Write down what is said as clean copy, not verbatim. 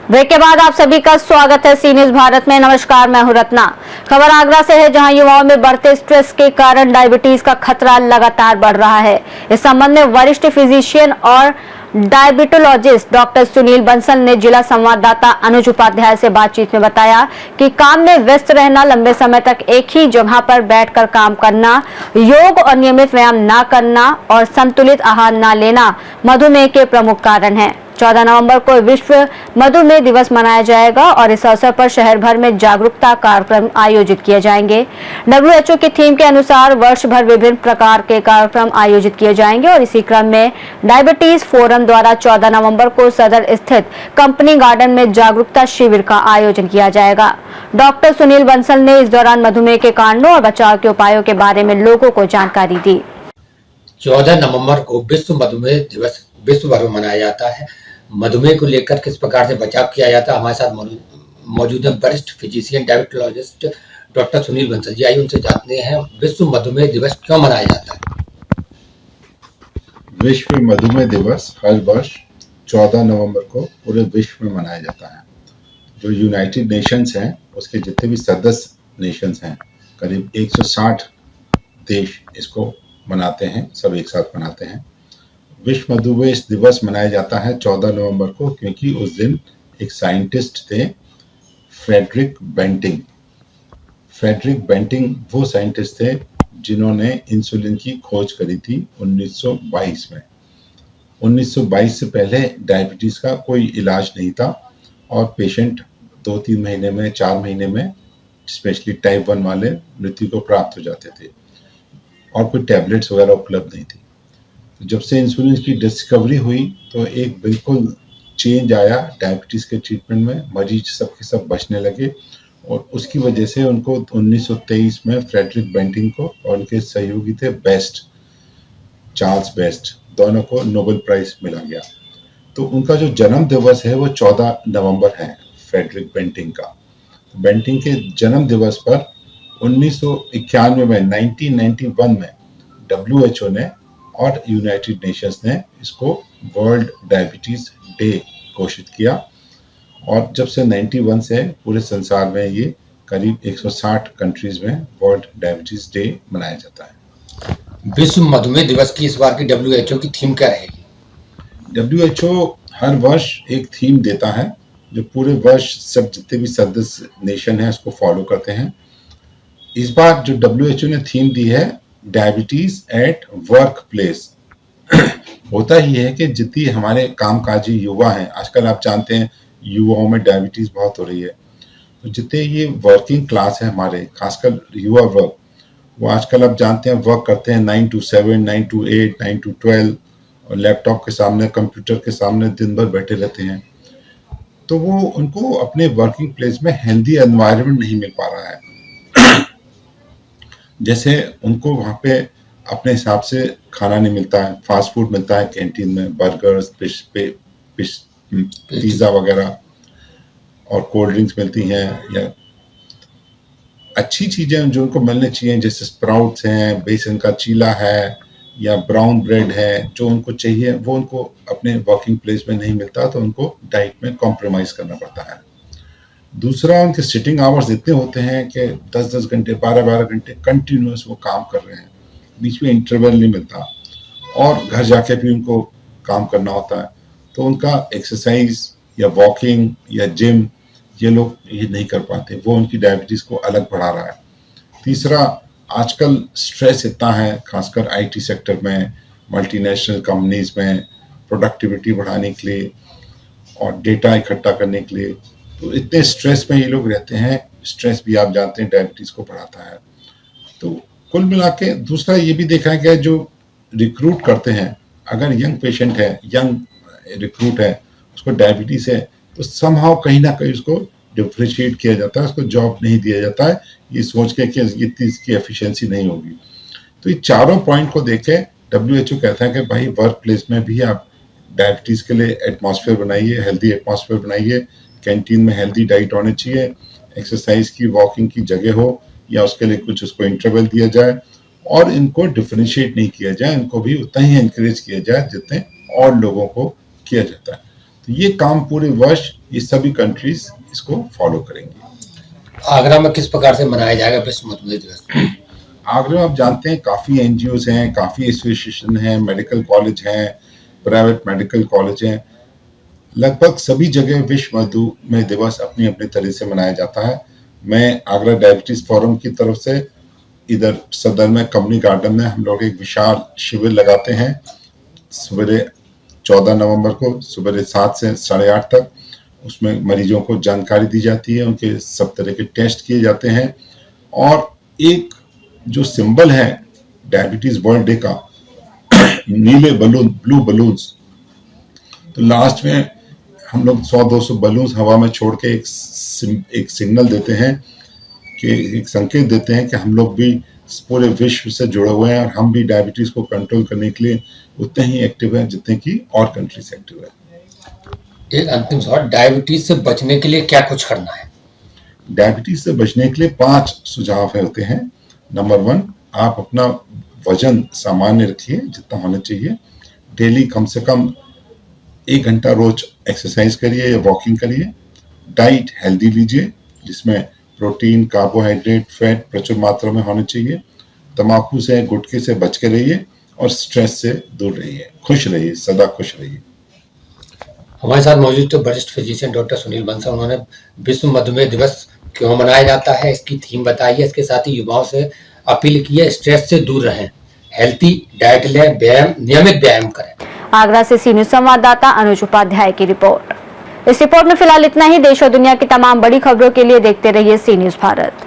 Break के बाद आप सभी का स्वागत है सी न्यूज भारत में। नमस्कार, मैं हूं रत्ना। खबर आगरा से है, जहां युवाओं में बढ़ते स्ट्रेस के कारण डायबिटीज का खतरा लगातार बढ़ रहा है। इस संबंध में वरिष्ठ फिजिशियन और डायबिटोलॉजिस्ट डॉक्टर सुनील बंसल ने जिला संवाददाता अनुज उपाध्याय से बातचीत में बताया कि काम में व्यस्त रहना, लंबे समय तक एक ही जगह पर बैठकर काम करना, योग और नियमित व्यायाम न करना और संतुलित आहार न लेना मधुमेह के प्रमुख कारण हैं। 14 नवंबर को विश्व मधुमेह दिवस मनाया जाएगा और इस अवसर पर शहर भर में जागरूकता कार्यक्रम आयोजित किए जाएंगे। WHO की थीम के अनुसार वर्ष भर विभिन्न प्रकार के कार्यक्रम आयोजित किए जाएंगे और इसी क्रम में डायबिटीज फोरम द्वारा 14 नवंबर को सदर स्थित कंपनी गार्डन में जागरूकता शिविर का आयोजन किया जाएगा। डॉक्टर सुनील बंसल ने इस दौरान मधुमेह के कारणों और बचाव के उपायों के बारे में लोगों को जानकारी दी। 14 नवंबर को विश्व मधुमेह दिवस विश्व भर में मनाया जाता है। मधुमेह को लेकर किस प्रकार से बचाव किया जाता है, हमारे साथ मौजूद है वरिष्ठ physician diabetologist doctor Sunil Bansal ji. आइए उनसे जानते हैं, विश्व मधुमेह दिवस क्यों मनाया जाता है? विश्व मधुमेह दिवस हर वर्ष 14 नवंबर को पूरे विश्व में मनाया जाता है। जो यूनाइटेड नेशंस हैं, उसके जितने भी सदस्य नेशंस हैं, करीब 160 देश इसको मनाते हैं, सब एक साथ मनाते हैं। विश्व मधुमेह दिवस मनाया जाता है 14 नवंबर को, क्योंकि उस दिन एक साइंटिस्ट थे, फ्रेडरिक बेंटिंग। फ्रेडरिक बेंटिंग वो साइंटिस्ट थे जिन्होंने इंसुलिन की खोज करी थी 1922 में। 1922 से पहले डायबिटीज का कोई इलाज नहीं था और पेशेंट 2-3 महीने में, 4 महीने में, स्पेशली टाइप 1 वाले मृत्यु को प्राप्त हो जाते थे और कोई टैबलेट्स वगैरह उपलब्ध नहीं थी। जब से इंसुलिन की डिस्कवरी हुई तो एक बिल्कुल चेंज आया डायबिटीज़ के ट्रीटमेंट में। मरीज सब के सब बचने लगे और उसकी वजह से उनको 1923 में फ्रेडरिक बेंटिंग को और उनके सहयोगी थे बेस्ट, चार्ल्स बेस्ट, दोनों को नोबेल प्राइज मिला गया। तो उनका जो जन्म दिवस है वो 14 नवंबर है, फ्रेडरिक बेंटिंग का। बेंटिंग के जन्म दिवस पर 1991 में, 1991 में WHO ने और यूनाइटेड नेशंस ने इसको वर्ल्ड डायबिटीज डे घोषित किया और जब से 91 से पूरे संसार में ये करीब 160 कंट्रीज में वर्ल्ड डायबिटीज डे मनाया जाता है। विश्व मधुमेह दिवस की इस बार की WHO की थीम क्या रहेगी? WHO हर वर्ष एक थीम देता है, जो पूरे वर्ष सब जितने भी सदस्य नेशन है उसको फॉलो करते हैं। इस बार जो WHO ने थीम दी है, डायबिटीज एट वर्क प्लेस। होता ही है कि जितनी हमारे कामकाजी युवा हैं, आजकल आप जानते हैं युवाओं में डायबिटीज बहुत हो रही है, तो जितने ये वर्किंग क्लास है हमारे, खासकर युवा वर्ग, वो आजकल आप जानते हैं वर्क करते हैं 9 to 7, 9 to 8, 9 to 12 और लैपटॉप के सामने, कंप्यूटर के सामने दिन भर बैठे रहते हैं। तो वो उनको अपने वर्किंग प्लेस में हेल्दी एनवायरनमेंट नहीं मिल पा रहा है। जैसे उनको वहाँ पे अपने हिसाब से खाना नहीं मिलता है, फास्ट फूड मिलता है कैंटीन में, बर्गर्स, पिज़्ज़ा वगैरह और कोल्ड ड्रिंक्स मिलती हैं, या अच्छी चीज़ें जो उनको मिलनी चाहिए जैसे स्प्राउट्स हैं, बेसन का चीला है या ब्राउन ब्रेड है, जो उनको चाहिए वो उनको अपने वर्किंग प्लेस में नहीं मिलता, तो उनको डाइट में कॉम्प्रोमाइज़ करना पड़ता है। दूसरा, उनके सिटिंग आवर्स इतने होते हैं कि 10-10 घंटे, 12-12 घंटे कंटिन्यूस वो काम कर रहे हैं, बीच में इंटरवल नहीं मिलता और घर जाके भी उनको काम करना होता है, तो उनका एक्सरसाइज या वॉकिंग या जिम ये लोग ये नहीं कर पाते, वो उनकी डायबिटीज़ को अलग बढ़ा रहा है। तीसरा, आजकल स्ट्रेस इतना है, खासकर IT सेक्टर में, मल्टीनेशनल कंपनीज में, प्रोडक्टिविटी बढ़ाने के लिए और डेटा इकट्ठा करने के लिए, तो इतने स्ट्रेस में ये लोग रहते हैं। स्ट्रेस भी आप जानते हैं डायबिटीज़ को बढ़ाता है। तो कुल मिला के दूसरा ये भी देखा गया, जो रिक्रूट करते हैं, अगर यंग पेशेंट है, यंग रिक्रूट है, उसको डायबिटीज़ है, तो समहाउ कहीं ना कहीं उसको डिफ्रेंशिएट किया जाता है, उसको जॉब नहीं दिया जाता है, ये सोच के कि इतनी इसकी एफिशिएंसी नहीं होगी। तो ये चारों पॉइंट को देख के WHO कहता है कि भाई वर्क प्लेस में भी आप डायबिटीज़ के लिए एटमॉस्फेयर बनाइए, हेल्दी एटमॉस्फेयर बनाइए, कैंटीन में हेल्दी डाइट होनी चाहिए, एक्सरसाइज की, वॉकिंग की जगह हो या उसके लिए कुछ उसको इंटरवल दिया जाए और इनको डिफरेंशिएट नहीं किया जाए, इनको भी उतना ही एनकरेज किया जाए जितने और लोगों को किया जाता है। तो ये काम पूरे वर्ष ये सभी कंट्रीज इसको फॉलो करेंगी। आगरा में किस प्रकार से मनाया जाएगा विश्व मधुमेह दिवस? आगरा में आप जानते हैं काफ़ी एनजीओज हैं, काफ़ी एसोसिएशन हैं, मेडिकल कॉलेज हैं, प्राइवेट मेडिकल कॉलेज हैं, लगभग सभी जगह विश्व मधुमेह दिवस अपनी अपनी तरह से मनाया जाता है। मैं आगरा डायबिटीज फोरम की तरफ से इधर सदर में कंपनी गार्डन में हम लोग एक विशाल शिविर लगाते हैं सवेरे 14 नवंबर को सुबह 7 से 8:30 तक। उसमें मरीजों को जानकारी दी जाती है, उनके सब तरह के टेस्ट किए जाते हैं और एक जो सिंबल है डायबिटीज वर्ल्ड डे का नीले बलून, ब्लू बलून्स, तो लास्ट में हम लोग 100-200 बलून्स हवा में छोड़ के एक सिग्नल देते हैं कि एक संकेत देते हैं कि हम लोग भी पूरे विश्व से जुड़े हुए हैं और हम भी डायबिटीज को कंट्रोल करने के लिए उतने ही एक्टिव हैं जितने की और कंट्रीज एक्टिव है। एक अंतिम सवाल, डायबिटीज से बचने के लिए क्या कुछ करना है? डायबिटीज से बचने के लिए 5 सुझाव होते हैं। नंबर 1, आप अपना वजन सामान्य रखिए जितना होना चाहिए। डेली कम से कम 1 घंटा रोज एक्सरसाइज करिए या वॉकिंग करिए। डाइट हेल्दी लीजिए जिसमें प्रोटीन, कार्बोहाइड्रेट, फैट प्रचुर मात्रा में होने चाहिए। तंबाकू से, गुटखे से बच के रहिए और स्ट्रेस से दूर रहिए। खुश रहिए, सदा खुश रहिए। हमारे साथ मौजूद थे वरिष्ठ फिजिशियन डॉक्टर सुनील बंसल। उन्होंने विश्व मधुमेह दिवस क्यों मनाया जाता है, इसकी थीम बताई है। इसके साथ ही युवाओं से अपील की है स्ट्रेस से दूर रहें, हेल्थी डाइट लें, नियमित व्यायाम करें। आगरा से सी न्यूज संवाददाता अनुज उपाध्याय की रिपोर्ट। इस रिपोर्ट में फिलहाल इतना ही। देश और दुनिया की तमाम बड़ी खबरों के लिए देखते रहिए सी न्यूज भारत।